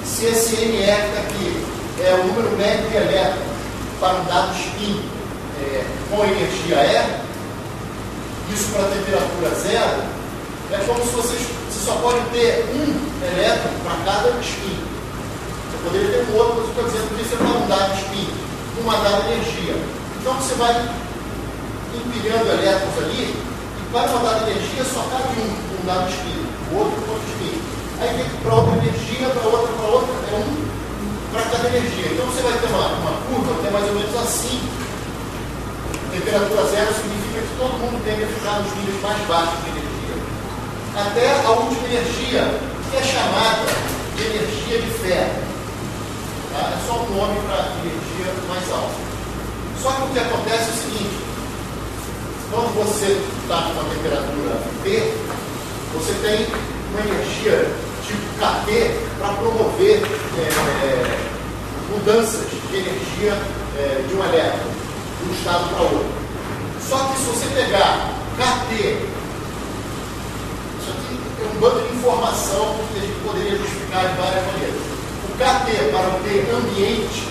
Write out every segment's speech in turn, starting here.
se esse MR aqui é o número médio de elétrons para um dado spin com energia E, isso para temperatura zero, é como se você só pode ter um elétron para cada spin. Você poderia ter um outro, mas eu estou dizendo que isso é para um dado spin, uma dada energia. Então você vai empilhando elétrons ali, e para uma dada energia só cabe um dado spin, o outro com outro spin. Aí vem para outra energia, para outra, é um para cada energia. Então você vai ter uma curva que é mais ou menos assim. Temperatura zero significa que todo mundo tende a ficar nos níveis mais baixos de energia. Até a última energia, que é chamada de energia de ferro. Tá? É só um nome para energia mais alta. Só que o que acontece é o seguinte: quando você está com uma temperatura P, você tem uma energia tipo KT para promover mudanças de energia de um elétron de um estado para outro. Só que se você pegar KT, isso aqui é um bando de informação que a gente poderia justificar de várias maneiras. O KT para o T ambiente,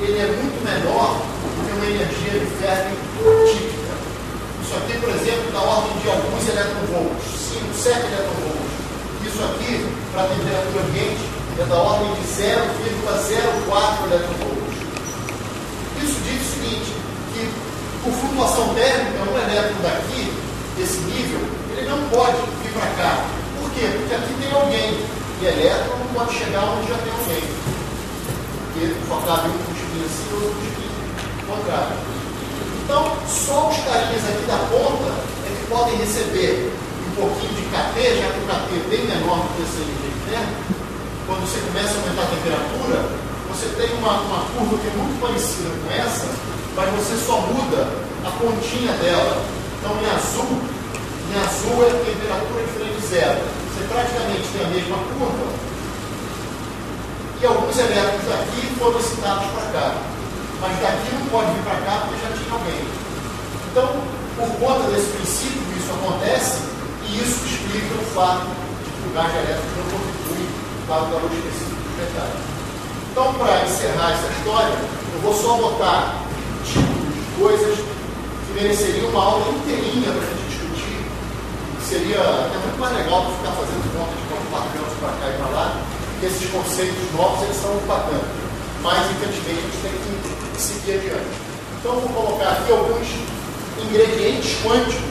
ele é muito menor do que uma energia de ferro típica. Isso aqui, por exemplo, da ordem de alguns eletronvolts, 5, 7 eletronvolts. Isso aqui, para a temperatura ambiente, é da ordem de 0,04 eletronvolts. Isso diz o seguinte, que por flutuação térmica, um elétron daqui, desse nível, ele não pode vir para cá. Por quê? Porque aqui tem alguém. E elétron não pode chegar onde já tem alguém. Porque só cabe um spin assim e outro spin contrário. Então, só os carinhas aqui da ponta é que podem receber um pouquinho de KT, já que o KT é bem menor do que essa energia interna. Quando você começa a aumentar a temperatura, você tem uma curva que é muito parecida com essa, mas você só muda a pontinha dela. Então, em azul é temperatura diferente de zero. Você praticamente tem a mesma curva. E alguns elétrons aqui foram excitados para cá. Mas daqui não pode vir para cá porque já tinha alguém. Então, por conta desse princípio, isso acontece, e isso explica o fato de que o gás elétrico não contribui para o calor específico do metal. Então, para encerrar essa história, eu vou só botar tipos de coisas que mereceriam uma aula inteirinha para a gente discutir. Seria até muito mais legal do que ficar fazendo conta de quanto bacana para cá e para lá, porque esses conceitos novos eles são bacanas. Mas, infelizmente, a gente tem que seguir adiante. Então, eu vou colocar aqui alguns ingredientes quânticos,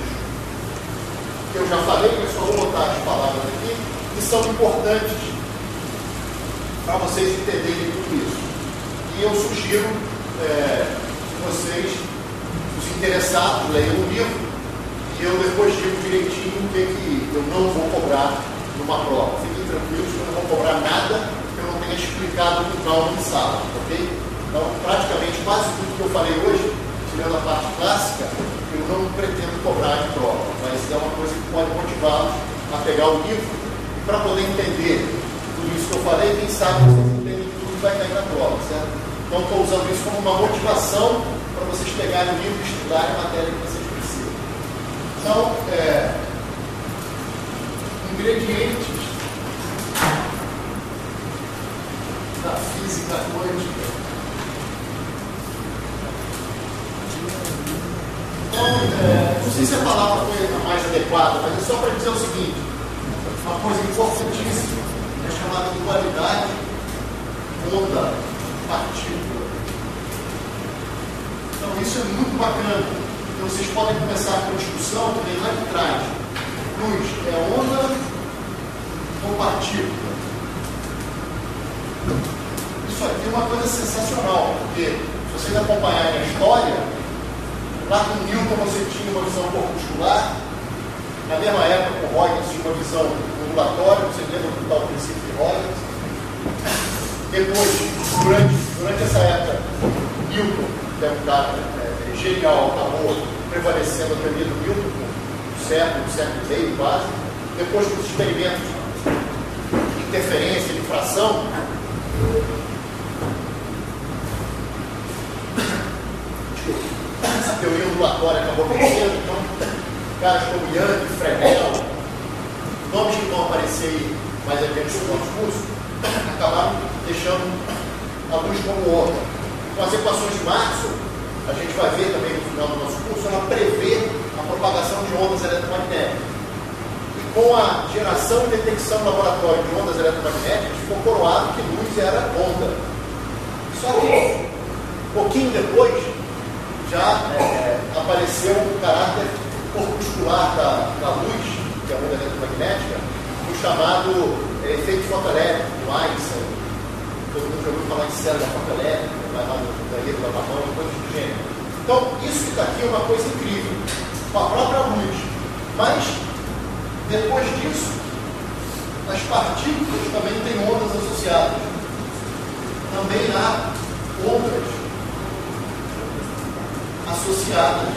que eu já falei, mas só vou botar as palavras aqui, que são importantes para vocês entenderem tudo isso. E eu sugiro que vocês, os interessados, leiam o livro, e eu depois digo direitinho o que eu não vou cobrar numa prova. Fiquem tranquilos que eu não vou cobrar nada que eu não tenha explicado com calma em sala, ok? Então, praticamente quase tudo que eu falei hoje, tirando a parte clássica, eu não pretendo cobrar de prova, mas é uma coisa que pode motivá-los a pegar o livro e para poder entender tudo isso que eu falei, quem sabe vocês entendem tudo que vai cair na prova, certo? Então, estou usando isso como uma motivação para vocês pegarem o livro e estudarem a matéria que vocês precisam. Então, ingredientes da física quântica. Então, não sei se a palavra foi a mais adequada, mas é só para dizer o seguinte: uma coisa importantíssima é chamada de dualidade onda-partícula. Então, isso é muito bacana. Então, vocês podem começar com a discussão que vem lá de trás. Luz é onda ou partícula? Isso aqui é uma coisa sensacional, porque se vocês acompanharem a história, lá com Newton você tinha uma visão corpuscular, na mesma época com Huygens tinha uma visão ondulatória, você lembra do tal princípio de Huygens. Depois, durante essa época, Newton, que é um cara genial, acabou prevalecendo a teoria do Newton, um século e meio quase. Depois dos experimentos de interferência, de fração, essa teoria ondulatória acabou crescendo. Então, caras como Young, Fresnel, nomes que vão aparecer aí mais adiante no nosso curso, acabaram deixando a luz como onda. Com as equações de Maxwell, a gente vai ver também no final do nosso curso, ela prevê a propagação de ondas eletromagnéticas. E com a geração e detecção no laboratório de ondas eletromagnéticas, ficou coroado que luz era onda. Só que, um pouquinho depois, já apareceu o caráter corpuscular da luz, que é a onda eletromagnética, o chamado efeito fotoelétrico, do Einstein. Todo mundo já ouviu falar em célula fotoelétrica, vai lá no banheiro da mamão, coisa do gênero. Então, isso que está aqui é uma coisa incrível, com a própria luz. Mas, depois disso, as partículas também têm ondas associadas. Também há ondas associadas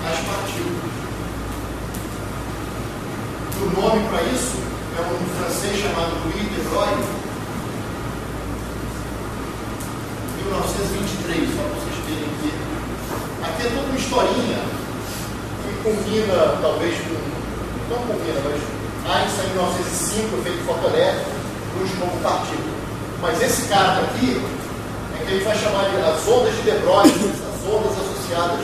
às partículas. O nome para isso é um francês chamado Louis de Broglie, 1923, só para vocês terem aqui. Aqui é toda uma historinha que combina, talvez, não combina, mas Einstein em 1905, efeito fotoelétrico, luz como partícula. Mas esse cara aqui é que a gente vai chamar de as ondas de de Broglie, essas ondas associadas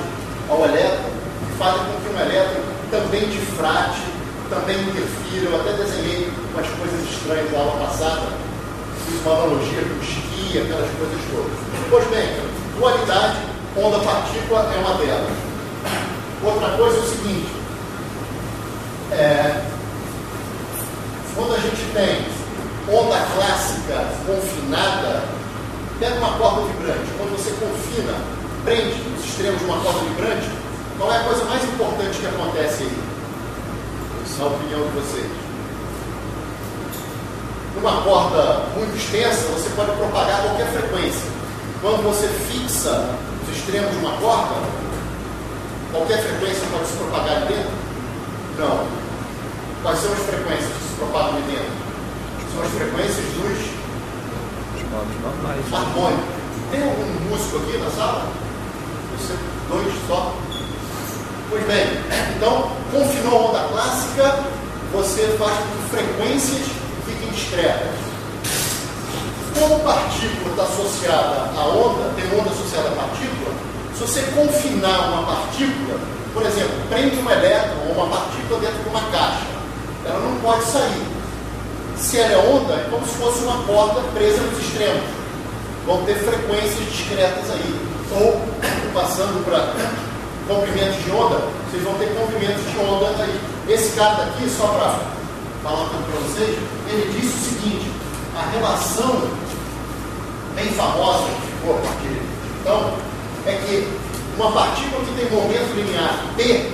ao elétron, que fazem com que um elétron também difrate, também interfira. Eu até desenhei umas coisas estranhas na aula passada, fiz uma analogia com esqui, aquelas coisas todas. Pois bem, dualidade, onda-partícula é uma delas. Outra coisa é o seguinte, quando a gente tem onda clássica confinada, pega uma corda vibrante, quando você confina, prende os extremos de uma corda vibrante, qual é a coisa mais importante que acontece aí? Na opinião de vocês? Numa corda muito extensa, você pode propagar qualquer frequência. Quando você fixa os extremos de uma corda, qualquer frequência pode se propagar ali dentro? Não. Quais são as frequências que se propagam ali dentro? São as frequências dos harmônicos. Tem algum músico aqui na sala? Você, dois só? Pois bem, então, confinou a onda clássica, você faz com que frequências fiquem discretas. Como partícula está associada à onda, tem onda associada à partícula, se você confinar uma partícula, por exemplo, prende um elétron ou uma partícula dentro de uma caixa, ela não pode sair. Se ela é onda, é como se fosse uma corda presa nos extremos. Vão ter frequências discretas aí. Ou, passando para comprimentos de onda, vocês vão ter comprimentos de onda aí. Esse cara daqui, só para falar para vocês, ele disse o seguinte, a relação bem famosa que ficou a partir de então, é que uma partícula que tem momento linear P,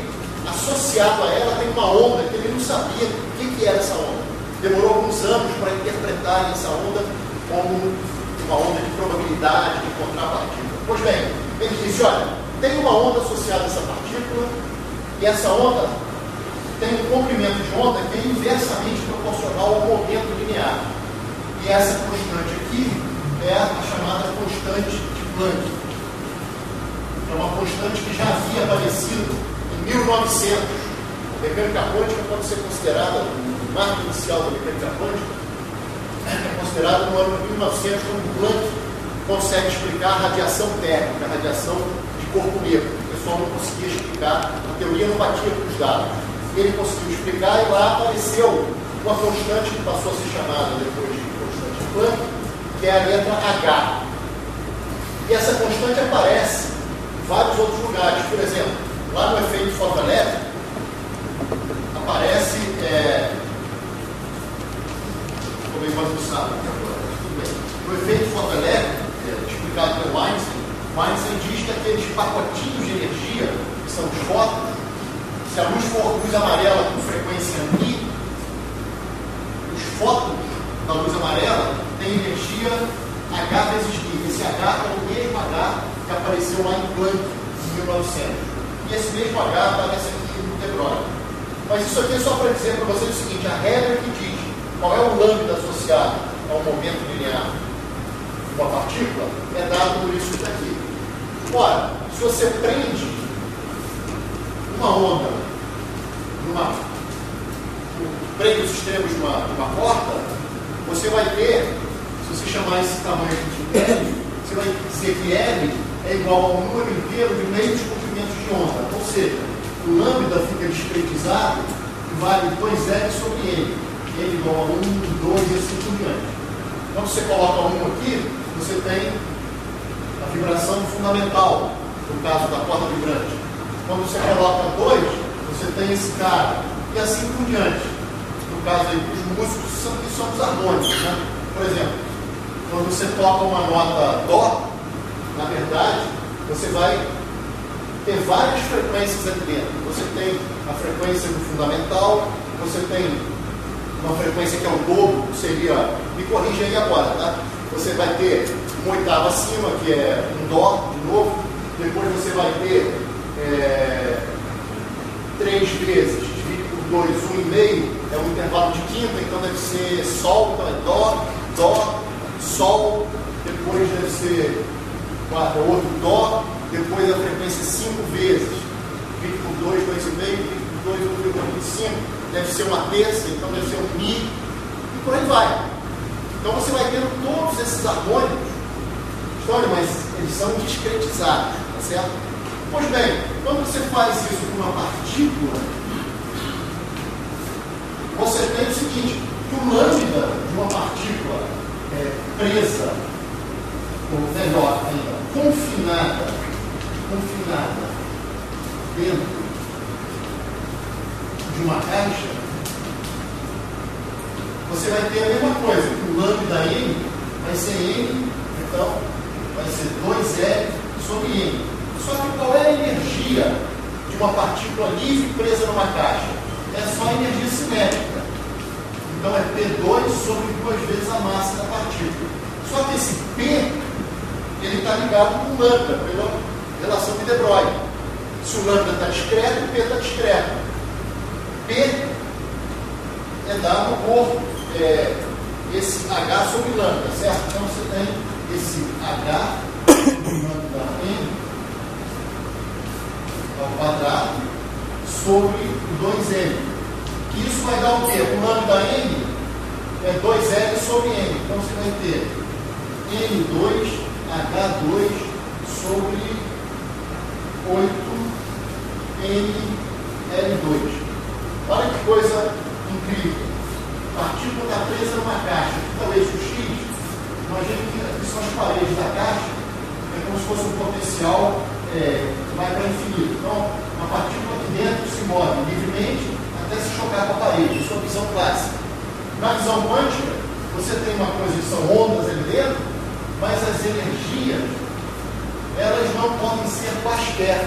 associado a ela tem uma onda que ele não sabia o que era essa onda. Demorou alguns anos para interpretar essa onda como uma onda de probabilidade de encontrar a partícula. Pois bem, ele disse, olha, tem uma onda associada a essa partícula e essa onda tem um comprimento de onda que é inversamente proporcional ao momento linear. E essa constante aqui é a chamada constante de Planck. É uma constante que já havia aparecido em 1900. A mecânica quântica pode ser considerada, o marco inicial da mecânica quântica, é considerado no ano de 1900, quando Planck consegue explicar a radiação térmica, a radiação de corpo negro. O pessoal não conseguia explicar, a teoria não batia com os dados. Ele conseguiu explicar e lá apareceu uma constante que passou a ser chamada depois de constante de Planck, que é a letra H. E essa constante aparece em vários outros lugares. Por exemplo, lá no efeito fotoelétrico, aparece, como ele vai usar no efeito fotoelétrico, explicado pelo Einstein, o Einstein diz que aqueles pacotinhos de energia, que são os fótons, se a luz for luz amarela com frequência μ, os fótons da luz amarela têm energia H vezes μ. Esse H é o mesmo H que apareceu lá em Planck, em 1900. E esse mesmo H aparece aqui no de Broglie. Mas isso aqui é só para dizer para vocês o seguinte, a regra que diz qual é o lambda associado ao momento linear de uma partícula é dado por isso que está aqui. Ora, se você prende uma onda, prende os extremos de uma corda, você vai ter se você chamar esse tamanho de L, você vai dizer que L é igual ao número inteiro de meios comprimentos de onda. Ou seja, o lambda fica discretizado e vale 2L sobre N. N igual a 1, 2 e assim por diante. Quando você coloca 1 aqui, você tem a vibração fundamental, no caso da corda vibrante. Quando você coloca 2, você tem esse cara. E assim por diante. No caso aí, os músicos são os harmônicos, né? Por exemplo, quando você toca uma nota Dó, na verdade, você vai ter várias frequências aqui dentro. Você tem a frequência do fundamental, você tem uma frequência que é o dobro, que seria, me corrija aí agora, tá? Você vai ter uma oitava acima, que é um Dó, de novo. Depois você vai ter 3 vezes, dividido por 2, 1,5, é um intervalo de quinta, então deve ser Sol, então é Dó, Dó, Sol, depois deve ser outro Dó, depois a frequência 5 vezes, dividido por 2, 2,5, dividido por 2, 1,25, deve ser uma terça, então deve ser um Mi, e por aí vai. Então você vai tendo todos esses harmônicos, olha, mas eles são discretizados, tá certo? Pois bem, quando você faz isso com uma partícula, você tem o seguinte, que o lambda de uma partícula presa, ou melhor ainda, confinada dentro de uma caixa, você vai ter a mesma coisa, que o lambda N vai ser N, então vai ser 2L sobre N. Só que qual é a energia de uma partícula livre presa numa caixa? É só a energia cinética. Então é P2 sobre 2 vezes a massa da partícula. Só que esse P, ele está ligado com o lambda, pela relação de De Broglie. Se o lambda está discreto, o P está discreto. P é dado por esse H sobre lambda, certo? Então você tem esse H sobre lambda N ao quadrado sobre 2N. Que isso vai dar o quê? O lambda N é 2L sobre N. Então você vai ter N2, H2 sobre 8NL2. Olha que coisa incrível. A partícula está presa numa caixa. Aqui está o eixo X. Imagina que aqui são as paredes da caixa. É como se fosse um potencial que vai para o infinito. Então, a partícula aqui dentro se move livremente até se chocar com a parede. Isso é a visão clássica. Na visão quântica, você tem uma coisa que são ondas ali dentro, mas as energias, elas não podem ser quaisquer.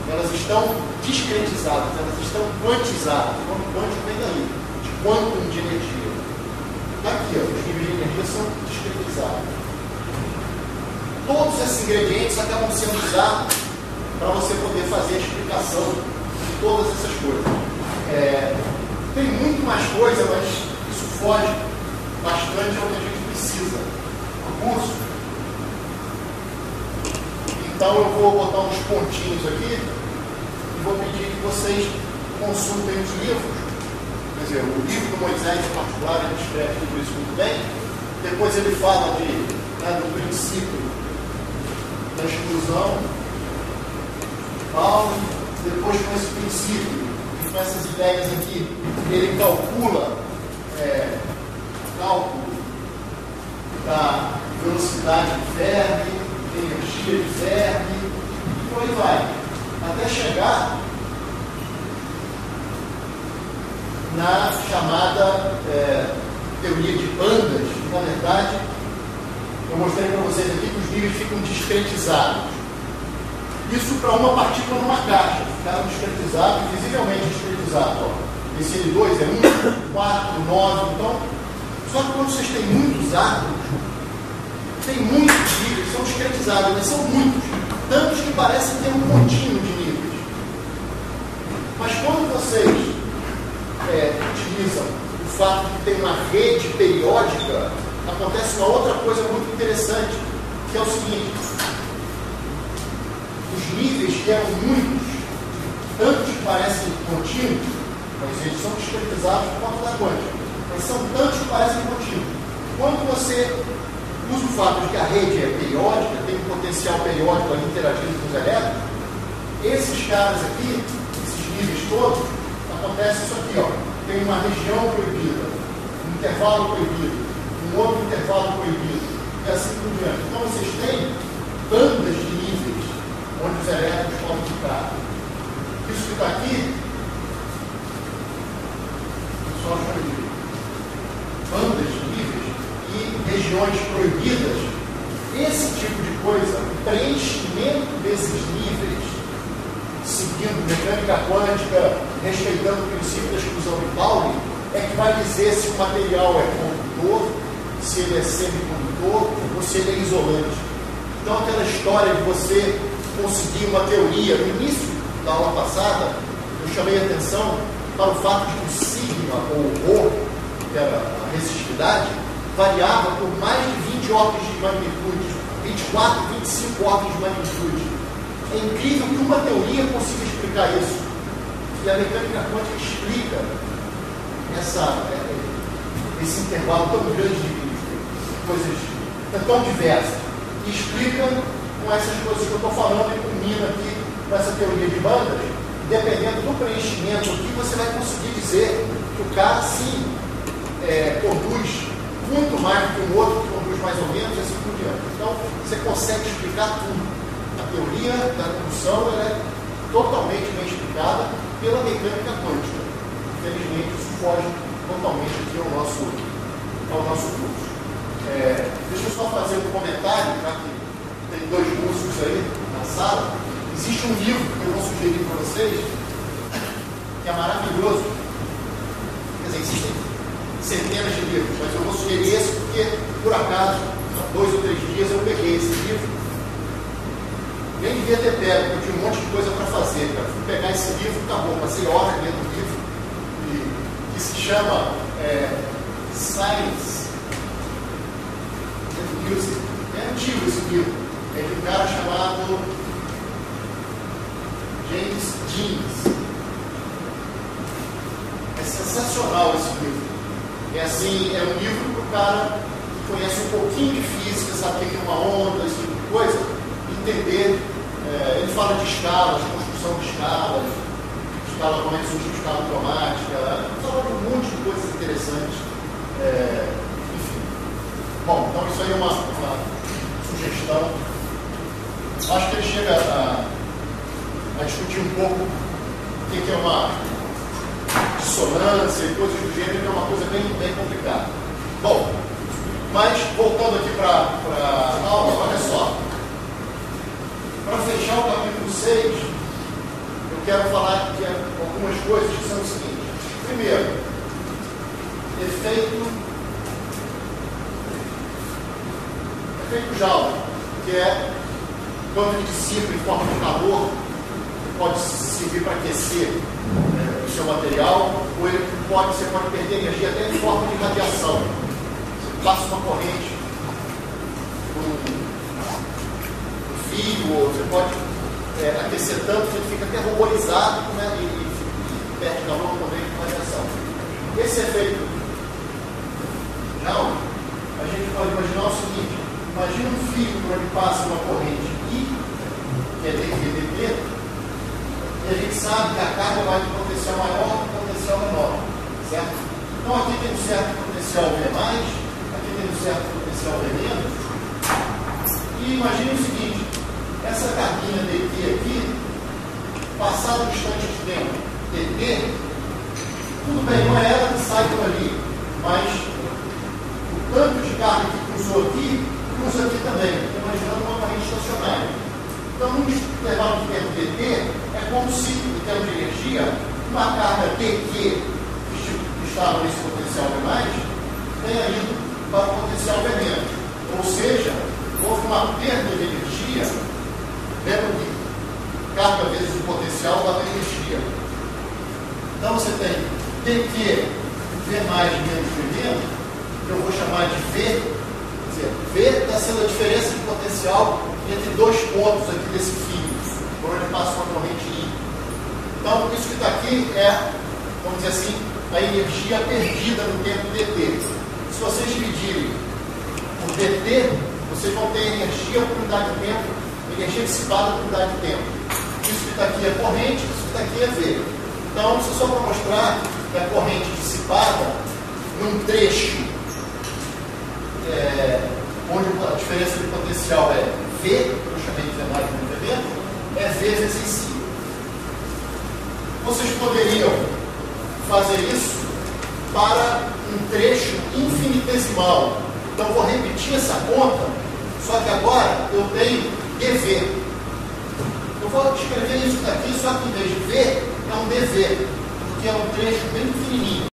Elas estão discretizadas, elas estão quantizadas. O nome quântico vem daí, de quantum de energia. Aqui, ó, os níveis de energia são discretizados. Todos esses ingredientes acabam sendo usados para você poder fazer a explicação de todas essas coisas. Tem muito mais coisa, mas isso foge bastante ao que a gente precisa no curso. Então eu vou botar uns pontinhos aqui e vou pedir que vocês consultem os livros. Quer dizer, o livro do Moisés em particular, ele escreve tudo isso muito bem. Depois ele fala do princípio da exclusão, Paulo, depois com esse princípio, com essas ideias aqui, ele calcula cálculo da velocidade de verme, energia de verme, e por aí vai, até chegar na chamada teoria de bandas, que na verdade eu mostrei para vocês aqui que os níveis ficam discretizados. Isso para uma partícula numa caixa, ficaram discretizados, visivelmente discretizados. Esse L2 é 1, 4, 9, então, só que quando vocês têm muitos átomos, tem muitos níveis, são discretizados, mas são muitos, tantos que parecem ter um contínuo de níveis. Mas quando vocês utilizam o fato de que tem uma rede periódica, acontece uma outra coisa muito interessante, que é o seguinte: os níveis que eram muitos, tantos que parecem contínuos, mas eles são discretizados por conta da quântica, mas são tantos que parecem contínuos. Quando você o fato de que a rede é periódica, tem um potencial periódico ali interagindo com os elétrons, esses caras aqui, esses níveis todos, acontece isso aqui, ó. Tem uma região proibida, um intervalo proibido, um outro intervalo proibido, e assim por diante. Então vocês têm bandas de níveis onde os elétrons podem ficar. Isso que está aqui, só proibido. Bandas de níveis e regiões proibidas, esse tipo de coisa, o preenchimento desses níveis, seguindo mecânica quântica, respeitando o princípio da exclusão de Pauli, é que vai dizer se o material é condutor, se ele é semicondutor ou se ele é isolante. Então, aquela história de você conseguir uma teoria, no início da aula passada, eu chamei a atenção para o fato de que o sigma, ou o rho, que era a resistividade, variava por mais de 20 ordens de magnitude, 24, 25 ordens de magnitude. É incrível que uma teoria consiga explicar isso. E a mecânica quântica explica esse intervalo tão grande de coisas tão diversas. E explica com essas coisas que eu estou falando e culmina aqui com essa teoria de bandas. Dependendo do preenchimento aqui, você vai conseguir dizer que o cara, sim, conduz muito mais do que o outro, que conduz mais ou menos, e assim por diante. Então, você consegue explicar tudo. A teoria da condução é totalmente bem explicada pela mecânica quântica. Infelizmente, isso foge totalmente aqui ao nosso curso. Deixa eu só fazer um comentário, já que tem dois músicos aí na sala. Existe um livro que eu vou sugerir para vocês, que é maravilhoso. Quer dizer, existem centenas de livros, mas eu vou sugerir esse porque, por acaso, há 2 ou 3 dias eu peguei esse livro. Nem devia ter pego, porque eu tinha um monte de coisa para fazer. Cara. Fui pegar esse livro, acabou, passei horas lendo o livro, que se chama Science and Music. É antigo esse livro. É de um cara chamado James Jeans. É sensacional esse livro. É um livro para o cara que conhece um pouquinho de física, sabe o que é uma onda, esse tipo de coisa, entender. Ele fala de escalas, construção de escalas, como é que surge a escala cromática, fala de um monte de coisas interessantes. Enfim. Bom, então isso aí é uma sugestão. Acho que ele chega a discutir um pouco o que é uma dissonância e coisas do gênero, que é uma coisa bem, bem complicada. Bom, mas voltando aqui para a aula, olha só. Para fechar o capítulo 6, eu quero falar de algumas coisas que são o seguinte. Primeiro, efeito Joule, que é quando ele dissipa em forma de calor, pode servir para aquecer o seu material, ou você pode perder energia até em forma de radiação. Você passa uma corrente fio, ou você pode aquecer tanto que ele fica até ruborizado, né, e perde calor também com radiação. Esse efeito Joule, a gente pode imaginar o seguinte: imagina um fio por onde passa uma corrente I, que é dT, e a gente sabe que a carga vai de potencial maior para potencial menor, certo? Então aqui tem um certo potencial V+, aqui tem um certo potencial V-. E imagine o seguinte: essa carguinha dt aqui, passado um instante de tempo, dt, tudo bem, não é ela que sai por ali, mas o tanto de carga que cruzou aqui, cruza aqui também. Estou imaginando uma corrente estacionária. Então, num intervalo de tempo dt, é como se, em termos de energia, uma carga dq que estava nesse potencial V+, tenha ido para o potencial V-. Ou seja, houve uma perda de energia. Lembra que carga vezes o potencial dá energia. Então você tem dq V menos V-, que eu vou chamar de V. Quer dizer, V está sendo a diferença de potencial entre dois pontos aqui desse fio, por onde passa uma corrente I. Então, isso que está aqui é, vamos dizer assim, a energia perdida no tempo dt. Se vocês dividirem por dt, vocês vão ter energia por unidade de tempo, energia dissipada por unidade de tempo. Isso que está aqui é corrente, isso que está aqui é V. Então, isso é só para mostrar que a corrente dissipada, num trecho onde a diferença de potencial é V, eu chamei de V mais no evento, é V vezes si. Vocês poderiam fazer isso para um trecho infinitesimal. Então, vou repetir essa conta, só que agora eu tenho dV. Eu vou escrever isso daqui, só que em vez de V, é um dV, porque é um trecho bem pequenininho.